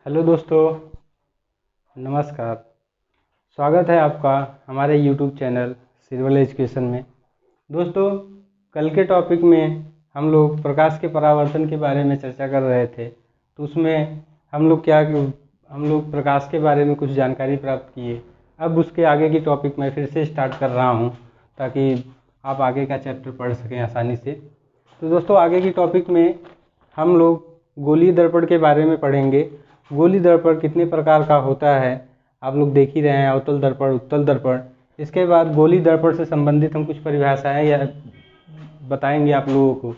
Hello दोस्तों, नमस्कार। स्वागत है आपका हमारे यूट्यूब चैनल सिरवल एजुकेशन में। दोस्तों, कल के टॉपिक में हम लोग प्रकाश के परावर्तन के बारे में चर्चा कर रहे थे। तो उसमें हम लोग प्रकाश के बारे में कुछ जानकारी प्राप्त किए। अब उसके आगे की टॉपिक मैं फिर से स्टार्ट कर रहा हूँ ताकि आप आगे का चैप्टर पढ़ सकें आसानी से। तो दोस्तों, आगे की टॉपिक में हम लोग गोलीय दर्पण के बारे में पढ़ेंगे। गोलीय दर्पण कितने प्रकार का होता है आप लोग देख ही रहे हैं, अवतल दर्पण, उत्तल दर्पण। इसके बाद गोलीय दर्पण से संबंधित हम कुछ परिभाषाएं या बताएंगे आप लोगों को,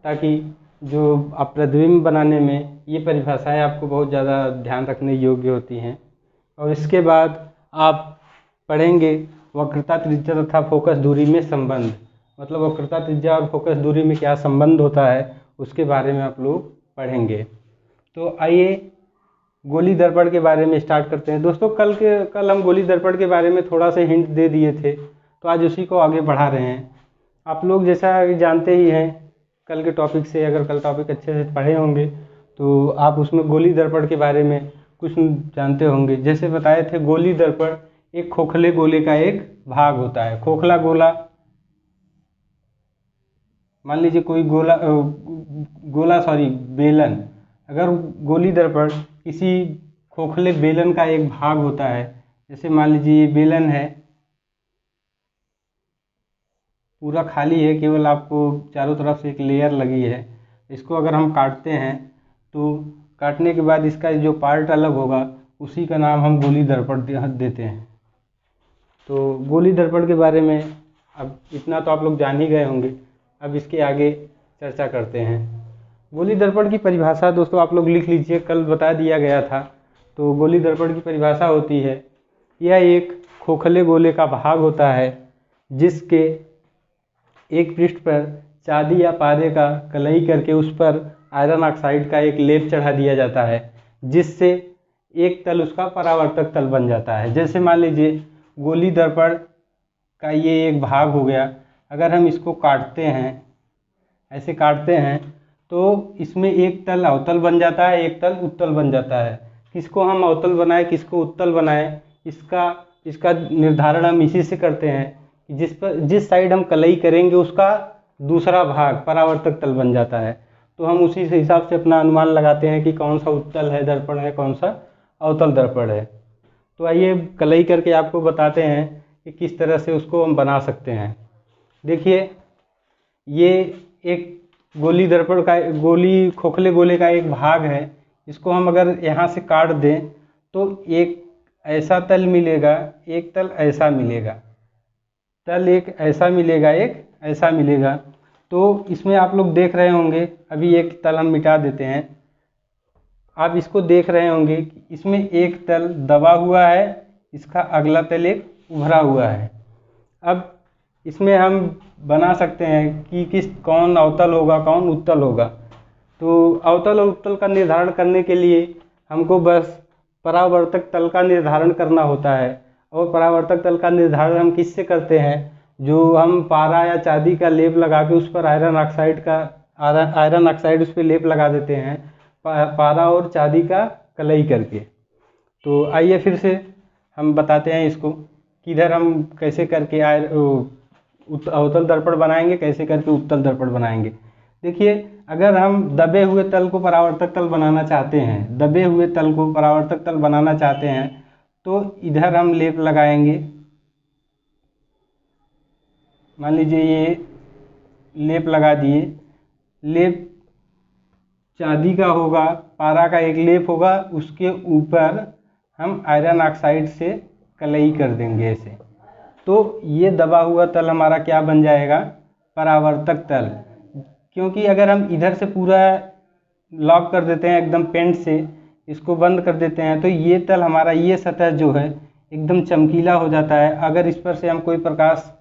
ताकि जो आप प्रतिबिंब बनाने में ये परिभाषाएं आपको बहुत ज़्यादा ध्यान रखने योग्य होती हैं। और इसके बाद आप पढ़ेंगे वक्रता त्रिज्या तथा फोकस दूरी में संबंध, मतलब वक्रता त्रिज्या और फोकस दूरी में क्या संबंध होता है उसके बारे में आप लोग पढ़ेंगे। तो आइए गोलीय दर्पण के बारे में स्टार्ट करते हैं। दोस्तों, कल हम गोलीय दर्पण के बारे में थोड़ा सा हिंट दे दिए थे, तो आज उसी को आगे बढ़ा रहे हैं। आप लोग जैसा जानते ही हैं कल के टॉपिक से, अगर कल टॉपिक अच्छे से पढ़े होंगे तो आप उसमें गोलीय दर्पण के बारे में कुछ जानते होंगे। जैसे बताए थे, गोलीय दर्पण एक खोखले गोले का एक भाग होता है। खोखला गोला, मान लीजिए कोई बेलन, अगर गोलीय दर्पण किसी खोखले बेलन का एक भाग होता है। जैसे मान लीजिए ये बेलन है, पूरा खाली है, केवल आपको चारों तरफ से एक लेयर लगी है। इसको अगर हम काटते हैं तो काटने के बाद इसका जो पार्ट अलग होगा उसी का नाम हम गोलीय दर्पण देते हैं। तो गोलीय दर्पण के बारे में अब इतना तो आप लोग जान ही गए होंगे। अब इसके आगे चर्चा करते हैं। गोलीय दर्पण की परिभाषा दोस्तों आप लोग लिख लीजिए, कल बता दिया गया था। तो गोलीय दर्पण की परिभाषा होती है, यह एक खोखले गोले का भाग होता है जिसके एक पृष्ठ पर चांदी या पारे का कलई करके उस पर आयरन ऑक्साइड का एक लेप चढ़ा दिया जाता है, जिससे एक तल उसका परावर्तक तल बन जाता है। जैसे मान लीजिए गोलीय दर्पण का ये एक भाग हो गया, अगर हम इसको काटते हैं, ऐसे काटते हैं, तो इसमें एक तल अवतल बन जाता है, एक तल उत्तल बन जाता है। किसको हम अवतल बनाएं, किसको उत्तल बनाएं, इसका निर्धारण हम इसी से करते हैं कि जिस साइड हम कलई करेंगे उसका दूसरा भाग परावर्तक तल बन जाता है। तो हम उसी से हिसाब से अपना अनुमान लगाते हैं कि कौन सा उत्तल है दर्पण है, कौन सा अवतल दर्पण है। तो आइए कलई करके आपको बताते हैं कि किस तरह से उसको हम बना सकते हैं। देखिए, ये एक गोलीय दर्पण का खोखले गोले का एक भाग है। इसको हम अगर यहाँ से काट दें तो एक ऐसा तल मिलेगा, एक तल ऐसा मिलेगा, तल एक ऐसा मिलेगा, एक ऐसा मिलेगा। तो इसमें आप लोग देख रहे होंगे, अभी एक तल हम मिटा देते हैं। आप इसको देख रहे होंगे कि इसमें एक तल दबा हुआ है, इसका अगला तल एक उभरा हुआ है। अब इसमें हम बना सकते हैं कि कौन अवतल होगा, कौन उत्तल होगा। तो अवतल और उत्तल का निर्धारण करने के लिए हमको बस परावर्तक तल का निर्धारण करना होता है। और परावर्तक तल का निर्धारण हम किससे करते हैं, जो हम पारा या चांदी का लेप लगा के उस पर आयरन ऑक्साइड उस पर लेप लगा देते हैं, पारा और चांदी का कलई करके। तो आइए फिर से हम बताते हैं इसको कि इधर हम कैसे करके अवतल दर्पण बनाएंगे, कैसे करके उत्तल दर्पण बनाएंगे। देखिए, अगर हम दबे हुए तल को परावर्तक तल बनाना चाहते हैं, दबे हुए तल को परावर्तक तल बनाना चाहते हैं, तो इधर हम लेप लगाएंगे। मान लीजिए ये लेप लगा दिए। लेप चांदी का होगा, पारा का एक लेप होगा, उसके ऊपर हम आयरन ऑक्साइड से कलई कर देंगे ऐसे। तो ये दबा हुआ तल हमारा क्या बन जाएगा, परावर्तक तल। क्योंकि अगर हम इधर से पूरा लॉक कर देते हैं एकदम पेंट से, इसको बंद कर देते हैं, तो ये तल हमारा, ये सतह जो है एकदम चमकीला हो जाता है। अगर इस पर से हम कोई प्रकाश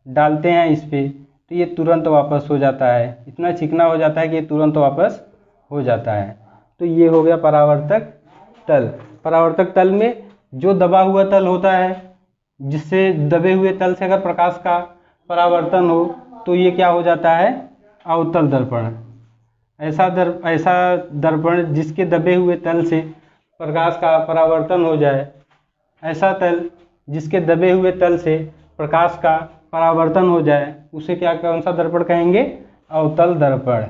डालते हैं इस पर, तो ये तुरंत वापस हो जाता है, इतना चिकना हो जाता है कि ये तुरंत वापस हो जाता है। तो ये हो गया परावर्तक तल। परावर्तक तल में जो दबा हुआ तल होता है, जिससे दबे हुए तल से अगर प्रकाश का परावर्तन हो, तो ये क्या हो जाता है, अवतल दर्पण। ऐसा दर्पण जिसके दबे हुए तल से प्रकाश का परावर्तन हो जाए, ऐसा तल जिसके दबे हुए तल से प्रकाश का परावर्तन हो जाए, उसे क्या कौन सा दर्पण कहेंगे? अवतल दर्पण।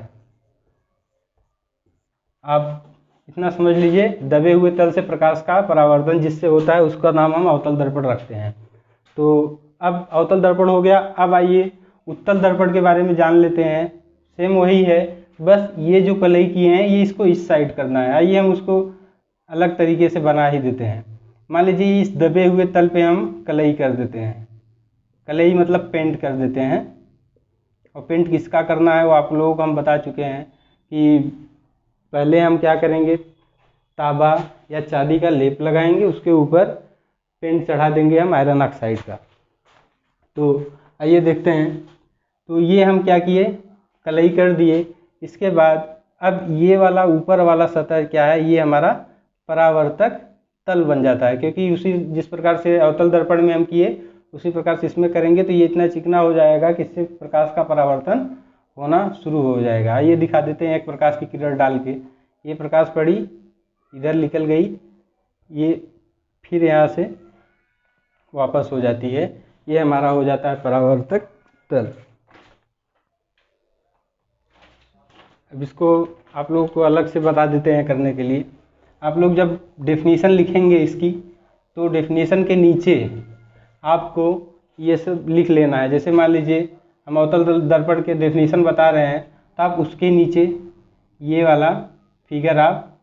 आप इतना समझ लीजिए, दबे हुए तल से प्रकाश का परावर्तन जिससे होता है उसका नाम हम अवतल दर्पण रखते हैं। तो अब अवतल दर्पण हो गया। अब आइए उत्तल दर्पण के बारे में जान लेते हैं। सेम वही है, बस ये जो कलई किए हैं ये इसको इस साइड करना है। आइए हम उसको अलग तरीके से बना ही देते हैं। मान लीजिए इस दबे हुए तल पे हम कलई कर देते हैं। कलई मतलब पेंट कर देते हैं। और पेंट किसका करना है वो आप लोगों को हम बता चुके हैं कि पहले हम क्या करेंगे, तांबा या चांदी का लेप लगाएंगे, उसके ऊपर पेंट चढ़ा देंगे हम आयरन ऑक्साइड का। तो आइए देखते हैं। तो ये हम क्या किए, कलई कर दिए। इसके बाद अब ये वाला ऊपर वाला सतह क्या है, ये हमारा परावर्तक तल बन जाता है, क्योंकि उसी जिस प्रकार से अवतल दर्पण में हम किए उसी प्रकार से इसमें करेंगे तो ये इतना चिकना हो जाएगा कि इससे प्रकाश का परावर्तन होना शुरू हो जाएगा। ये दिखा देते हैं एक प्रकाश की किरण डाल के। ये प्रकाश पड़ी, इधर निकल गई, ये फिर यहाँ से वापस हो जाती है। ये हमारा हो जाता है परावर्तक तल। अब इसको आप लोगों को अलग से बता देते हैं करने के लिए। आप लोग जब डेफिनीशन लिखेंगे इसकी, तो डेफिनीशन के नीचे आपको ये सब लिख लेना है। जैसे मान लीजिए हम अवतल दर्पण के डेफिनीशन बता रहे हैं, तो आप उसके नीचे ये वाला फिगर आप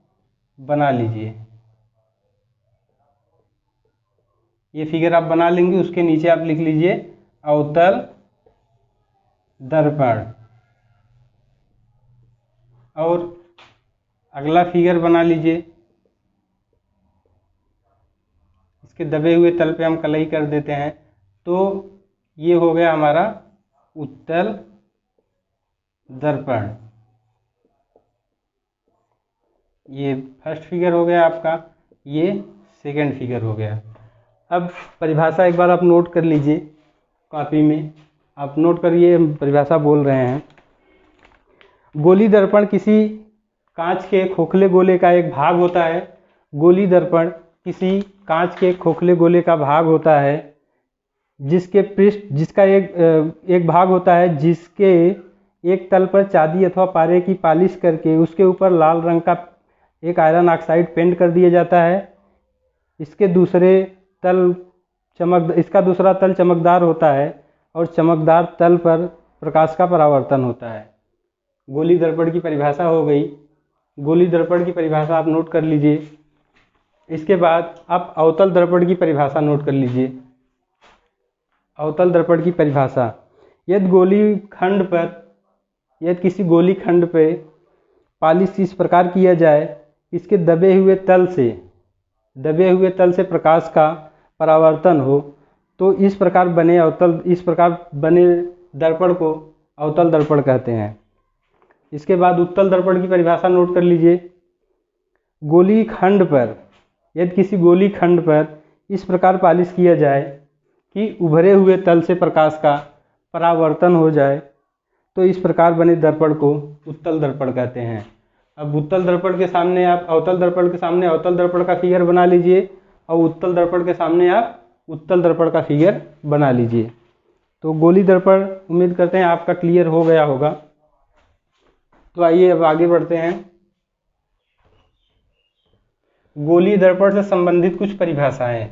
बना लीजिए। ये फिगर आप बना लेंगे, उसके नीचे आप लिख लीजिए अवतल दर्पण। और अगला फिगर बना लीजिए, इसके दबे हुए तल पे हम कलई कर देते हैं। तो ये हो गया हमारा उत्तल दर्पण। ये फर्स्ट फिगर हो गया आपका, ये सेकंड फिगर हो गया। अब परिभाषा एक बार आप नोट कर लीजिए कॉपी में। आप नोट करिए, हम परिभाषा बोल रहे हैं। गोली दर्पण किसी कांच के खोखले गोले का एक भाग होता है। गोली दर्पण किसी कांच के खोखले गोले का भाग होता है जिसके पृष्ठ जिसका एक भाग होता है जिसके एक तल पर चांदी अथवा पारे की पालिश करके उसके ऊपर लाल रंग का एक आयरन ऑक्साइड पेंट कर दिया जाता है। इसका दूसरा तल चमकदार होता है और चमकदार तल पर प्रकाश का परावर्तन होता है। गोली दर्पण की परिभाषा हो गई। गोली दर्पण की परिभाषा आप नोट कर लीजिए। इसके बाद आप अवतल दर्पण की परिभाषा नोट कर लीजिए। अवतल दर्पण की परिभाषा, यदि किसी गोली खंड पर पालिश इस प्रकार किया जाए, इसके दबे हुए तल से प्रकाश का परावर्तन हो, तो इस प्रकार बने दर्पण को अवतल दर्पण कहते हैं। इसके बाद उत्तल दर्पण की परिभाषा नोट कर लीजिए। यदि किसी गोली खंड पर इस प्रकार पालिश किया जाए कि उभरे हुए तल से प्रकाश का परावर्तन हो जाए, तो इस प्रकार बने दर्पण को उत्तल दर्पण कहते हैं। अब उत्तल दर्पण के सामने आप अवतल दर्पण के सामने अवतल दर्पण का फिगर बना लीजिए और उत्तल दर्पण के सामने आप उत्तल दर्पण का फिगर बना लीजिए। तो गोली दर्पण उम्मीद करते हैं आपका क्लियर हो गया होगा। तो आइए अब आगे बढ़ते हैं। गोली दर्पण से संबंधित कुछ परिभाषाएं।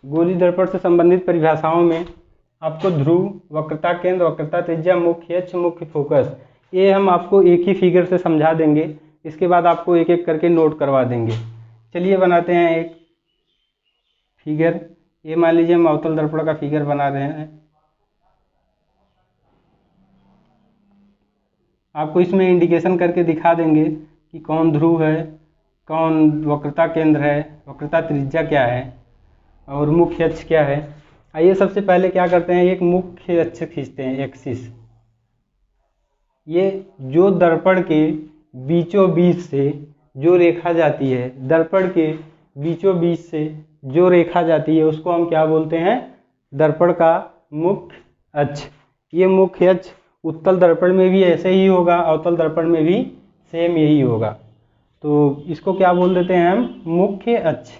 गोली दर्पण से संबंधित परिभाषाओं में आपको ध्रुव, वक्रता केंद्र, वक्रता त्रिज्या, मुख्य अक्ष, मुख्य फोकस, ये हम आपको एक ही फिगर से समझा देंगे। इसके बाद आपको एक एक करके नोट करवा देंगे। चलिए बनाते हैं एक फिगर। ये मान लीजिए हम अवतल दर्पण का फिगर बना रहे हैं। आपको इसमें इंडिकेशन करके दिखा देंगे कि कौन ध्रुव है, कौन वक्रता केंद्र है, वक्रता त्रिज्या क्या है और मुख्य अक्ष क्या है। आइए सबसे पहले क्या करते हैं, एक मुख्य अक्ष खींचते हैं, एक्सिस। ये जो दर्पण के बीचों बीच से जो रेखा जाती है, दर्पण के बीचों बीच से जो रेखा जाती है उसको हम क्या बोलते हैं, दर्पण का मुख्य अक्ष। ये मुख्य अक्ष उत्तल दर्पण में भी ऐसे ही होगा, अवतल दर्पण में भी सेम यही होगा। तो इसको क्या बोल देते हैं हम? मुख्य अक्ष।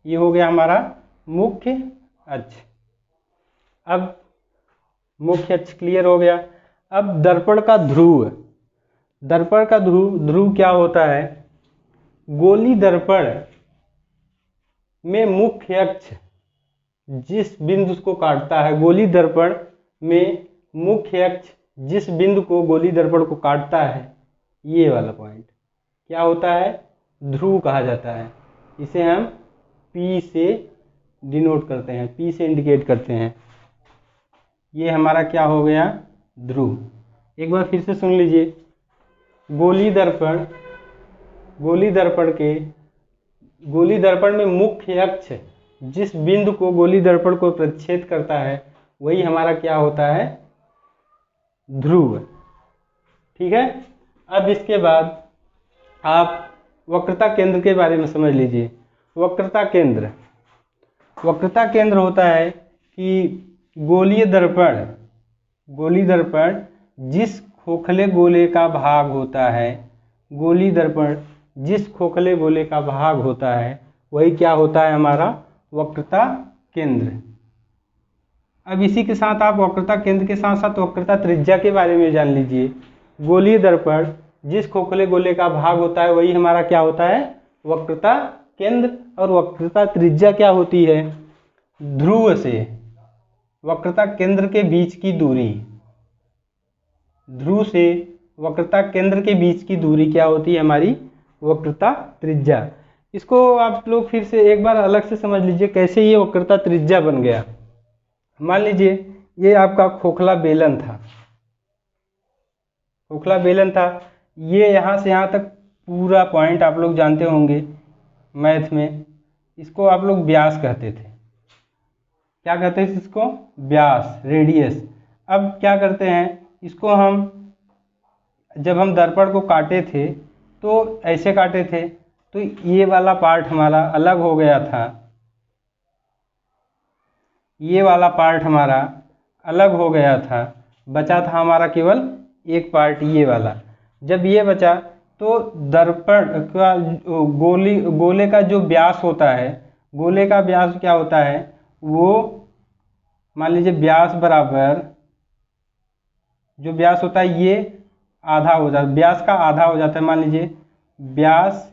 ये हो गया हमारा मुख्य अक्ष। अब मुख्य अक्ष क्लियर हो गया। अब दर्पण का ध्रुव, दर्पण का ध्रुव क्या होता है? गोली दर्पण में मुख्य अक्ष जिस बिंदु को काटता है, गोली दर्पण में मुख्य अक्ष जिस बिंदु को गोली दर्पण को काटता है, ये वाला पॉइंट क्या होता है? ध्रुव कहा जाता है। इसे हम P से डिनोट करते हैं, P से इंडिकेट करते हैं। ये हमारा क्या हो गया? ध्रुव। एक बार फिर से सुन लीजिए। गोली दर्पण में मुख्य अक्ष जिस बिंदु को गोली दर्पण को प्रतिच्छेद करता है, वही हमारा क्या होता है? ध्रुव। ठीक है। अब इसके बाद आप वक्रता केंद्र के बारे में समझ लीजिए। वक्रता केंद्र होता है कि गोलीय दर्पण जिस खोखले गोले का भाग होता है, गोली दर्पण जिस खोखले गोले का भाग होता है, वही क्या होता है? हमारा वक्रता केंद्र। अब इसी के साथ आप वक्रता केंद्र के साथ साथ वक्रता त्रिज्या के बारे में जान लीजिए। गोलीय दर्पण जिस खोखले गोले का भाग होता है, वही हमारा क्या होता है? वक्रता केंद्र। और वक्रता त्रिज्या क्या होती है? ध्रुव से वक्रता केंद्र के बीच की दूरी, ध्रुव से वक्रता केंद्र के बीच की दूरी क्या होती है? हमारी वक्रता त्रिज्या। इसको आप लोग फिर से एक बार अलग से समझ लीजिए, कैसे ये वक्रता त्रिज्या बन गया। मान लीजिए ये आपका खोखला बेलन था, ये यहाँ से यहाँ तक पूरा पॉइंट आप लोग जानते होंगे मैथ में, इसको आप लोग व्यास कहते थे। क्या कहते थे इसको? व्यास, रेडियस। अब क्या करते हैं, इसको हम जब हम दर्पण को काटे थे तो ऐसे काटे थे, तो ये वाला पार्ट हमारा अलग हो गया था, ये वाला पार्ट हमारा अलग हो गया था, बचा था हमारा केवल एक पार्ट ये वाला। जब ये बचा तो दर्पण का गोले का जो व्यास होता है, गोले का व्यास क्या होता है? वो मान लीजिए व्यास बराबर, जो व्यास होता है ये आधा हो जाता है, व्यास का आधा हो जाता है। मान लीजिए व्यास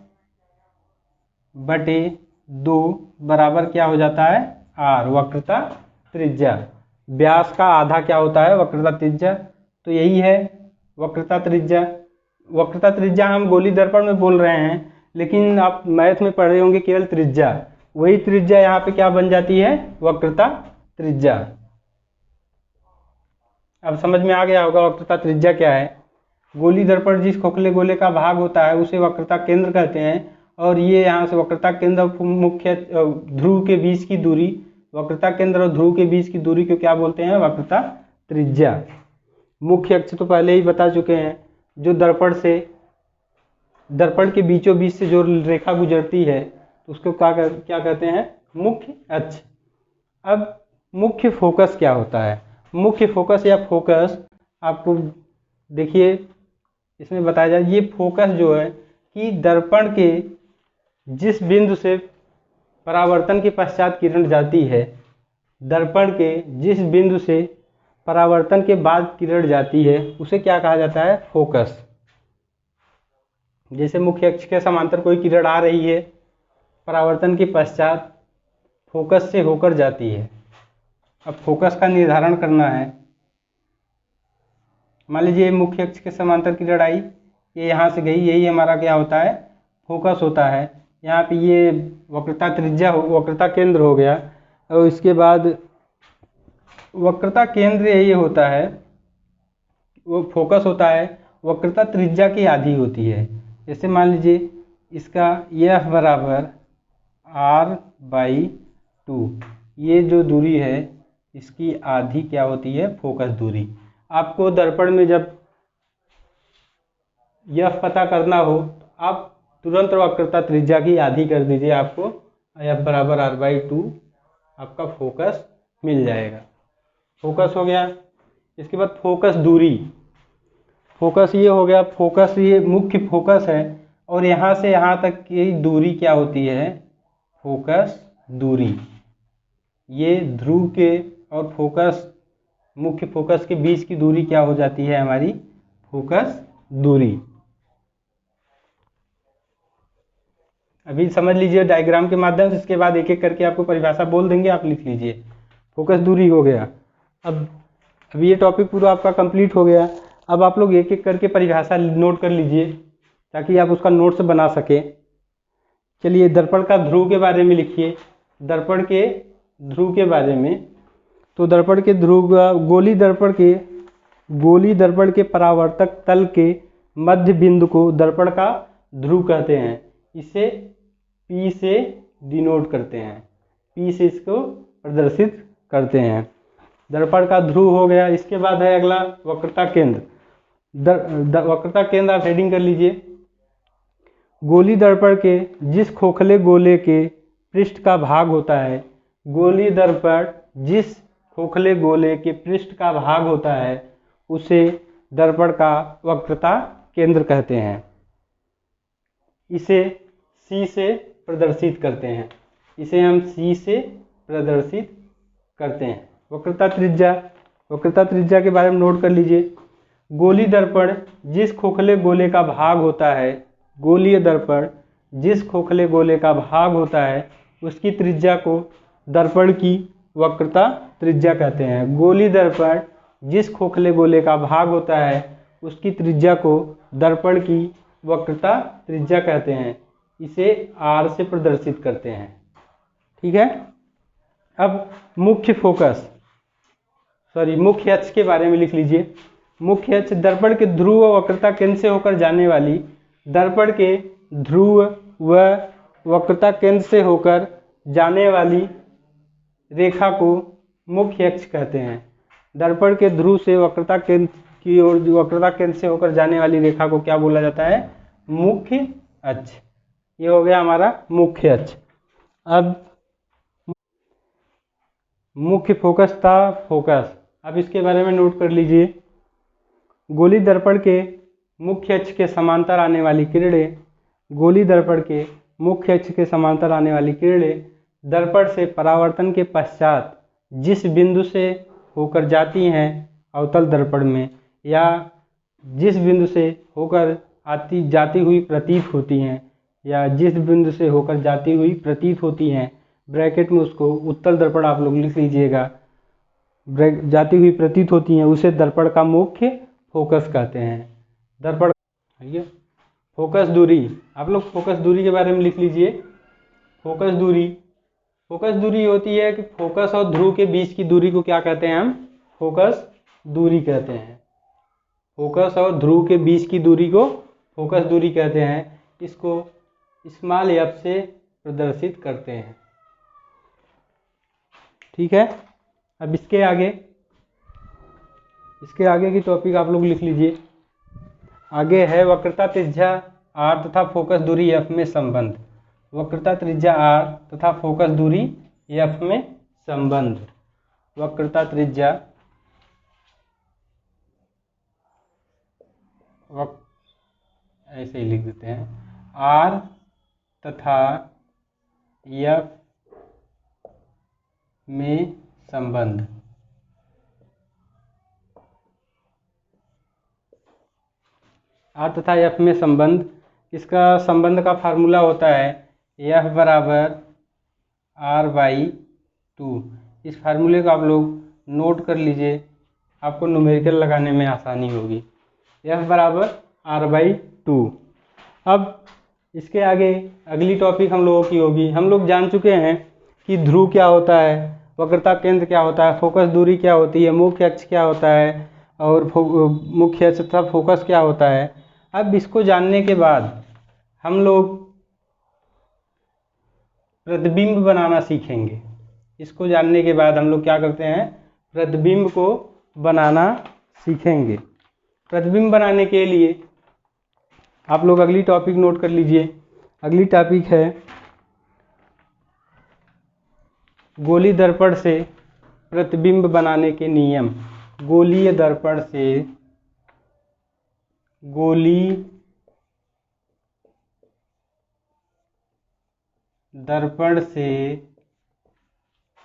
बटे 2 बराबर क्या हो जाता है? R, वक्रता त्रिज्या। व्यास का आधा क्या होता है? वक्रता त्रिज्या। तो यही है वक्रता त्रिज्या। वक्रता त्रिज्या हम गोली दर्पण में बोल रहे हैं, लेकिन आप मैथ में पढ़े होंगे केवल त्रिज्या, वही त्रिज्या यहाँ पे क्या बन जाती है? वक्रता त्रिज्या। अब समझ में आ गया होगा वक्रता त्रिज्या क्या है। गोली दर्पण जिस खोखले गोले का भाग होता है उसे वक्रता केंद्र कहते हैं, और ये यहाँ से वक्रता केंद्र मुख्य ध्रुव के बीच की दूरी, वक्रता केंद्र और ध्रुव के बीच की दूरी को क्या बोलते हैं? वक्रता त्रिज्या। मुख्य अक्ष तो पहले ही बता चुके हैं, जो दर्पण के बीचों बीच से जो रेखा गुजरती है उसको क्या कहते हैं? मुख्य अक्ष। अब मुख्य फोकस क्या होता है? मुख्य फोकस या फोकस आपको देखिए इसमें बताया जाए। ये फोकस जो है कि दर्पण के जिस बिंदु से परावर्तन के पश्चात किरण जाती है, दर्पण के जिस बिंदु से परावर्तन के बाद किरण जाती है, उसे क्या कहा जाता है? फोकस। जैसे मुख्य अक्ष के समांतर कोई किरण आ रही है, परावर्तन के पश्चात फोकस से होकर जाती है। अब फोकस का निर्धारण करना है। मान लीजिए मुख्य अक्ष के समांतर किरण आई, ये यहाँ से गई, यही हमारा क्या होता है? फोकस होता है। यहाँ पे ये वक्रता त्रिज्या वक्रता केंद्र हो गया। और इसके बाद वक्रता केंद्र यही होता है, वो फोकस होता है, वक्रता त्रिज्या की आधी होती है। जैसे मान लीजिए इसका F बराबर R/2, ये जो दूरी है इसकी आधी क्या होती है? फोकस दूरी। आपको दर्पण में जब F पता करना हो तो आप तुरंत वक्रता त्रिज्या की आधी कर दीजिए, आपको F बराबर R/2 आपका फोकस मिल जाएगा। फोकस हो गया। इसके बाद फोकस दूरी। फोकस ये हो गया, फोकस ये मुख्य फोकस है और यहाँ से यहाँ तक की दूरी क्या होती है, फोकस दूरी। ये ध्रुव के और फोकस, मुख्य फोकस के बीच की दूरी क्या हो जाती है हमारी, फोकस दूरी। अभी समझ लीजिए डायग्राम के माध्यम से, इसके बाद एक एक करके आपको परिभाषा बोल देंगे, आप लिख लीजिए। फोकस दूरी हो गया। अब ये टॉपिक पूरा आपका कंप्लीट हो गया। अब आप लोग एक एक करके परिभाषा नोट कर लीजिए ताकि आप उसका नोट्स बना सकें। चलिए, दर्पण का ध्रुव के बारे में लिखिए। दर्पण के ध्रुव के बारे में, तो दर्पण के ध्रुव, गोली दर्पण के परावर्तक तल के मध्य बिंदु को दर्पण का ध्रुव कहते हैं। इसे P से डिनोट करते हैं, P से इसको प्रदर्शित करते हैं। दर्पण का ध्रुव हो गया। इसके बाद है अगला वक्रता केंद्र। वक्रता केंद्र आप हेडिंग कर लीजिए। गोली दर्पण के जिस खोखले गोले के पृष्ठ का भाग होता है, गोली दर्पण जिस खोखले गोले के पृष्ठ का भाग होता है उसे दर्पण का वक्रता केंद्र कहते हैं। इसे C से प्रदर्शित करते हैं, इसे हम C से प्रदर्शित करते हैं। वक्रता त्रिज्या, वक्रता त्रिज्या के बारे में नोट कर लीजिए। गोली दर्पण जिस खोखले गोले का भाग होता है, गोलीय दर्पण जिस खोखले गोले का भाग होता है उसकी त्रिज्या को दर्पण की वक्रता त्रिज्या कहते हैं। गोली दर्पण जिस खोखले गोले का भाग होता है उसकी त्रिज्या को दर्पण की वक्रता त्रिज्या कहते हैं। इसे R से प्रदर्शित करते हैं। ठीक है। अब मुख्य अक्ष के बारे में लिख लीजिए। मुख्य अक्ष दर्पण के ध्रुव व वक्रता केंद्र से होकर जाने वाली, दर्पण के ध्रुव व वक्रता केंद्र से होकर जाने वाली रेखा को मुख्य अक्ष कहते हैं। दर्पण के ध्रुव से वक्रता केंद्र की ओर, वक्रता केंद्र से होकर जाने वाली रेखा को क्या बोला जाता है, मुख्य अक्ष। ये हो गया हमारा मुख्य अक्ष। अब मुख्य फोकस था फोकस, अब इसके बारे में नोट कर लीजिए। गोली दर्पण के मुख्य अक्ष के समांतर आने वाली किरणें, गोली दर्पण के मुख्य अक्ष के समांतर आने वाली किरणें दर्पण से परावर्तन के पश्चात जिस बिंदु से होकर जाती हैं अवतल दर्पण में, या जिस बिंदु से होकर जाती हुई प्रतीत होती हैं, या जिस बिंदु से होकर जाती हुई प्रतीत होती हैं, ब्रैकेट में उसको उत्तल दर्पण आप लोग लिख लीजिएगा, जाती हुई प्रतीत होती हैं, उसे दर्पण का मुख्य फोकस कहते हैं। दर्पण, ठीक है। फोकस दूरी, आप लोग फोकस दूरी के बारे में लिख लीजिए। फोकस दूरी होती है कि फोकस और ध्रुव के बीच की दूरी को क्या कहते हैं, हम फोकस दूरी कहते हैं। फोकस और ध्रुव के बीच की दूरी को फोकस दूरी कहते हैं। इसको स्मॉल f से प्रदर्शित करते हैं। ठीक है। अब इसके आगे की टॉपिक आप लोग लिख लीजिए। आगे है वक्रता त्रिज्या r तथा फोकस दूरी f में संबंध। वक्रता त्रिज्या r तथा फोकस दूरी f में संबंध। वक्रता त्रिज्या ऐसे ही लिख देते हैं, r तथा f में संबंध। r तथा f में संबंध, इसका संबंध का फार्मूला होता है f बराबर r/2। इस फार्मूले को आप लोग नोट कर लीजिए, आपको न्यूमेरिकल लगाने में आसानी होगी। f बराबर r/2। अब इसके आगे अगली टॉपिक हम लोगों की होगी। हम लोग जान चुके हैं कि ध्रुव क्या होता है, वक्रता केंद्र क्या होता है, फोकस दूरी क्या होती है, मुख्य अक्ष क्या होता है, और मुख्य अक्ष तथा फोकस क्या होता है। अब इसको जानने के बाद हम लोग प्रतिबिंब बनाना सीखेंगे। इसको जानने के बाद हम लोग क्या करते हैं, प्रतिबिंब को बनाना सीखेंगे। प्रतिबिंब बनाने के लिए आप लोग अगली टॉपिक नोट कर लीजिए। अगली टॉपिक है गोलीय दर्पण से प्रतिबिंब बनाने के नियम। गोलीय दर्पण से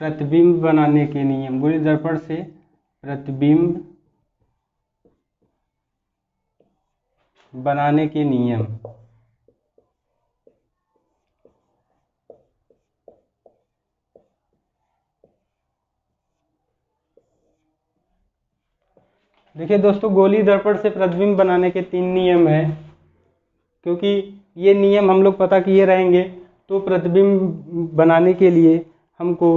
प्रतिबिंब बनाने के नियम। गोलीय दर्पण से प्रतिबिंब बनाने के नियम। देखिए दोस्तों, गोलीय दर्पण से प्रतिबिंब बनाने के 3 नियम हैं। क्योंकि ये नियम हम लोग पता किए रहेंगे तो प्रतिबिंब बनाने के लिए हमको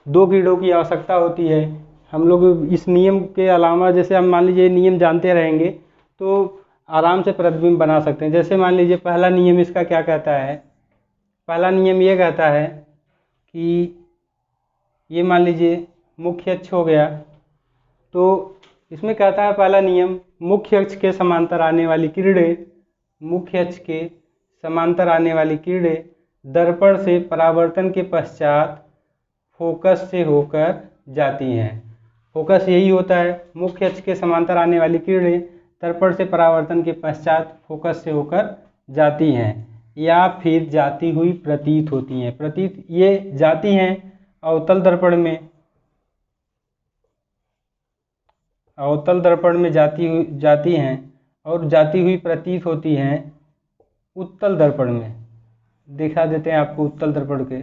2 किरणों की आवश्यकता होती है। हम लोग इस नियम के अलावा, जैसे हम मान लीजिए नियम जानते रहेंगे तो आराम से प्रतिबिंब बना सकते हैं। जैसे मान लीजिए पहला नियम इसका क्या कहता है। पहला नियम ये कहता है कि ये मान लीजिए मुख्य अक्ष हो गया, तो इसमें कहता है पहला नियम, मुख्य अक्ष के समांतर आने वाली किरणें, मुख्य अक्ष के समांतर आने वाली किरणें दर्पण से परावर्तन के पश्चात फोकस से होकर जाती हैं। फोकस यही होता है, मुख्य अक्ष के समांतर आने वाली किरणें दर्पण से परावर्तन के पश्चात फोकस से होकर जाती हैं या फिर जाती हुई प्रतीत होती हैं। प्रतीत ये जाती हैं अवतल दर्पण में, अवतल दर्पण में जाती हैं और जाती हुई प्रतीत होती हैं उत्तल दर्पण में। दिखा देते हैं आपको उत्तल दर्पण के।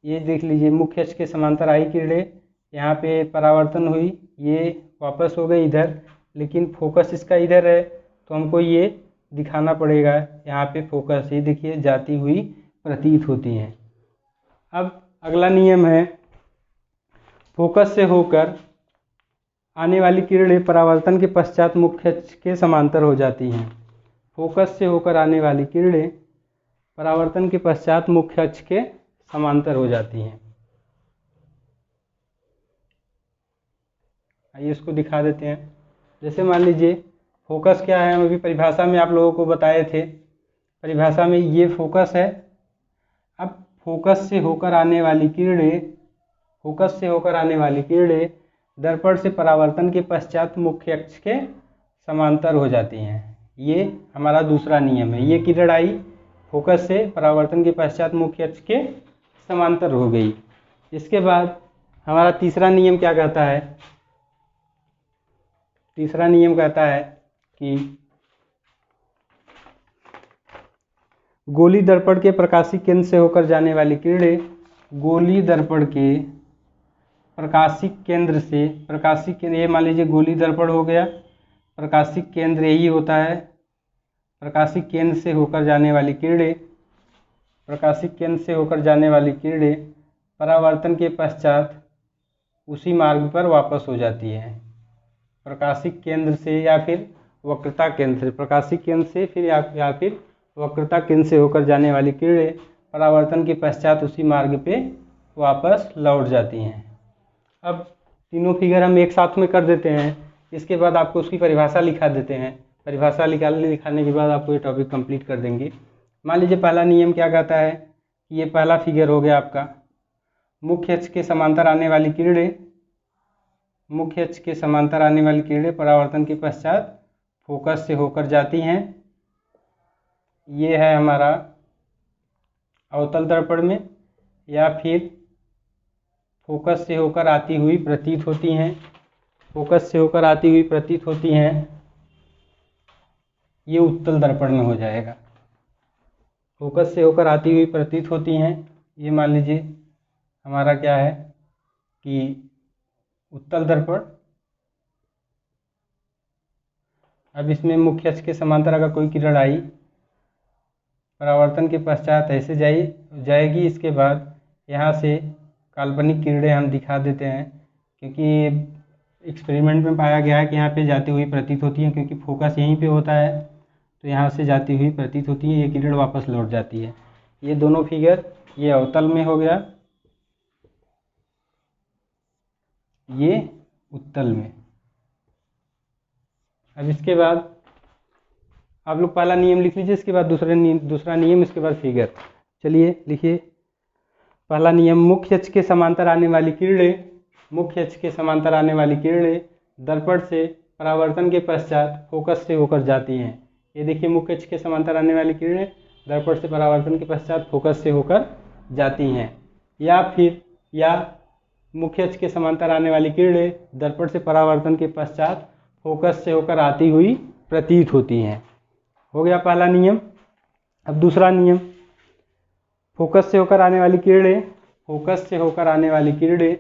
ये देख लीजिए, मुख्य अक्ष के समांतर आई किरणें, यहाँ पे परावर्तन हुई, ये वापस हो गई इधर, लेकिन फोकस इसका इधर है तो हमको ये दिखाना पड़ेगा यहाँ पे फोकस। ये देखिए जाती हुई प्रतीत होती हैं। अब अगला नियम है, फोकस से होकर आने वाली किरणें परावर्तन के पश्चात मुख्य अक्ष के समांतर हो जाती हैं। फोकस से होकर आने वाली किरणें परावर्तन के पश्चात मुख्य अक्ष के समांतर हो जाती हैं। आइए इसको दिखा देते हैं। जैसे मान लीजिए फोकस क्या है, हम अभी परिभाषा में आप लोगों को बताए थे। परिभाषा में ये फोकस है। अब फोकस से होकर आने वाली किरणें, फोकस से होकर आने वाली किरणें दर्पण से परावर्तन के पश्चात मुख्य अक्ष के समांतर हो जाती हैं। ये हमारा दूसरा नियम है। ये किरण आई, फोकस से परावर्तन के पश्चात मुख्य अक्ष के समांतर हो गई। इसके बाद हमारा तीसरा नियम क्या कहता है। तीसरा नियम कहता है कि गोलीय दर्पण के प्रकाशिक केंद्र से होकर जाने वाली किरणें, गोलीय दर्पण के प्रकाशिक केंद्र से, प्रकाशिक केंद्र, ये मान लीजिए गोलीय दर्पण हो गया, प्रकाशिक केंद्र यही होता है। प्रकाशिक केंद्र से होकर जाने वाली किरणें, प्रकाशिक केंद्र से होकर जाने वाली किरणें परावर्तन के पश्चात उसी मार्ग पर वापस हो जाती है। प्रकाशिक केंद्र से या फिर वक्रता केंद्र से, प्रकाशिक केंद्र से फिर या फिर वक्रता केंद्र से होकर जाने वाली किरणें परावर्तन के पश्चात उसी मार्ग पे वापस लौट जाती हैं। अब तीनों फिगर हम एक साथ में कर देते हैं। इसके बाद आपको उसकी परिभाषा लिखा देते हैं। परिभाषा लिखाने के बाद आपको ये टॉपिक कंप्लीट कर देंगे। मान लीजिए पहला नियम क्या कहता है कि ये पहला फिगर हो गया आपका, मुख्य अक्ष के समांतर आने वाली किरणें, मुख्य अक्ष के समांतर आने वाली किरणें परावर्तन के पश्चात फोकस से होकर जाती हैं। ये है हमारा अवतल दर्पण में, या फिर फोकस से होकर आती हुई प्रतीत होती हैं, फोकस से होकर आती हुई प्रतीत होती हैं। ये उत्तल दर्पण में हो जाएगा। फोकस से होकर आती हुई प्रतीत होती हैं, ये मान लीजिए हमारा क्या है कि उत्तल दर्पण। अब इसमें मुख्य अक्ष के समांतर अगर कोई किरण आई, परावर्तन के पश्चात ऐसे जाएगी। इसके बाद यहाँ से काल्पनिक किरणें हम दिखा देते हैं, क्योंकि एक्सपेरिमेंट में पाया गया है कि यहाँ पे जाती हुई प्रतीत होती है, क्योंकि फोकस यहीं पे होता है तो यहाँ से जाती हुई प्रतीत होती है। ये किरण वापस लौट जाती है। ये दोनों फिगर, ये अवतल में हो गया, ये उत्तल में। अब इसके बाद आप लोग पहला नियम लिख लीजिए, इसके बाद दूसरा नियम, इसके बाद फिगर। चलिए लिखिए, पहला नियम, मुख्य अक्ष के समांतर आने वाली किरणें, मुख्य अक्ष के समांतर आने वाली किरणें दर्पण से परावर्तन के पश्चात फोकस से होकर जाती हैं। ये देखिए, मुख्य अक्ष के समांतर आने वाली किरणें दर्पण से परावर्तन के पश्चात फोकस से होकर जाती हैं। या मुख्य अक्ष के समांतर आने वाली किरणें दर्पण से परावर्तन के पश्चात फोकस से होकर आती हुई प्रतीत होती हैं। हो गया पहला नियम। अब दूसरा नियम, फोकस से होकर आने वाली किरणें, फोकस से होकर आने वाली किरणें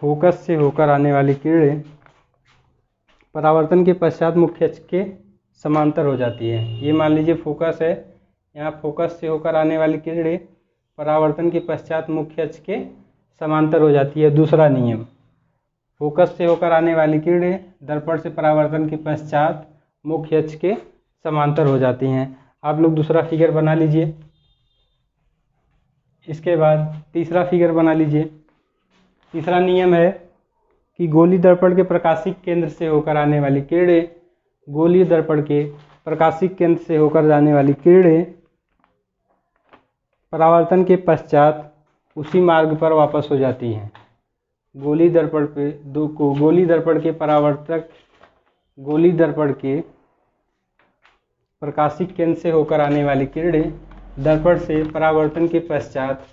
फोकस से होकर आने वाली किरणें परावर्तन के पश्चात मुख्य अक्ष के समांतर हो जाती है। ये मान लीजिए फोकस है, यहाँ फोकस से होकर आने वाली किरणें परावर्तन के पश्चात मुख्य अक्ष के समांतर हो जाती है। दूसरा नियम, फोकस से होकर आने वाली किरणें दर्पण से परावर्तन के पश्चात मुख्य अक्ष के समांतर हो जाती हैं। आप लोग दूसरा फिगर बना लीजिए। इसके बाद तीसरा फिगर बना लीजिए। तीसरा नियम है कि गोलीय दर्पण के प्रकाशिक केंद्र से होकर आने वाली किरणें, गोलीय दर्पण के प्रकाशिक केंद्र से होकर जाने वाली किरणें परावर्तन के पश्चात उसी मार्ग पर वापस हो जाती हैं। गोलीय दर्पण के प्रकाशिक केंद्र से होकर आने वाली किरणें दर्पण से परावर्तन के पश्चात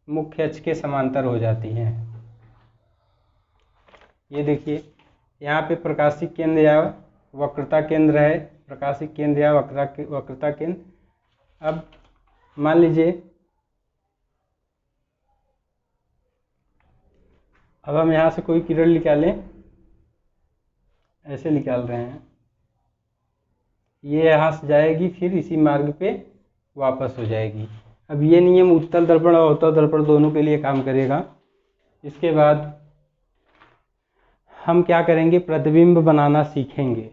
मुख्य अक्ष के समांतर हो जाती हैं। ये देखिए, यहाँ पे प्रकाशिक केंद्र या वक्रता केंद्र है, प्रकाशिक केंद्र या वक्रता केंद्र। अब मान लीजिए, अब हम यहाँ से कोई किरण निकालें, ऐसे निकाल रहे हैं, ये यहाँ से जाएगी, फिर इसी मार्ग पे वापस हो जाएगी। अब ये नियम उत्तल दर्पण और अवतल दर्पण दोनों के लिए काम करेगा। इसके बाद हम क्या करेंगे, प्रतिबिंब बनाना सीखेंगे।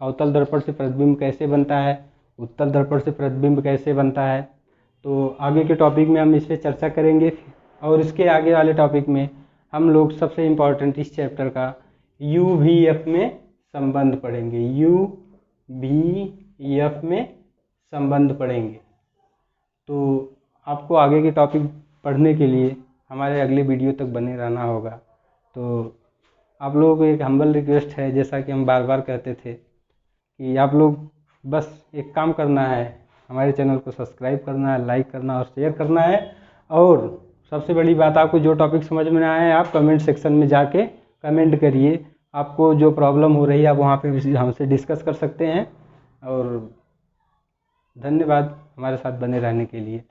अवतल दर्पण से प्रतिबिंब कैसे बनता है, उत्तल दर्पण से प्रतिबिंब कैसे बनता है, तो आगे के टॉपिक में हम इस पर चर्चा करेंगे। और इसके आगे वाले टॉपिक में हम लोग सबसे इम्पॉर्टेंट इस चैप्टर का UVF में संबंध पढ़ेंगे, UVF में संबंध पढ़ेंगे। तो आपको आगे के टॉपिक पढ़ने के लिए हमारे अगले वीडियो तक बने रहना होगा। तो आप लोगों को एक हम्बल रिक्वेस्ट है, जैसा कि हम बार बार कहते थे, कि आप लोग बस एक काम करना है, हमारे चैनल को सब्सक्राइब करना है, लाइक करना और शेयर करना है। और सबसे बड़ी बात, आपको जो टॉपिक समझ में आए हैं आप कमेंट सेक्शन में जाके कमेंट करिए। आपको जो प्रॉब्लम हो रही है आप वहाँ पे हमसे डिस्कस कर सकते हैं। और धन्यवाद हमारे साथ बने रहने के लिए।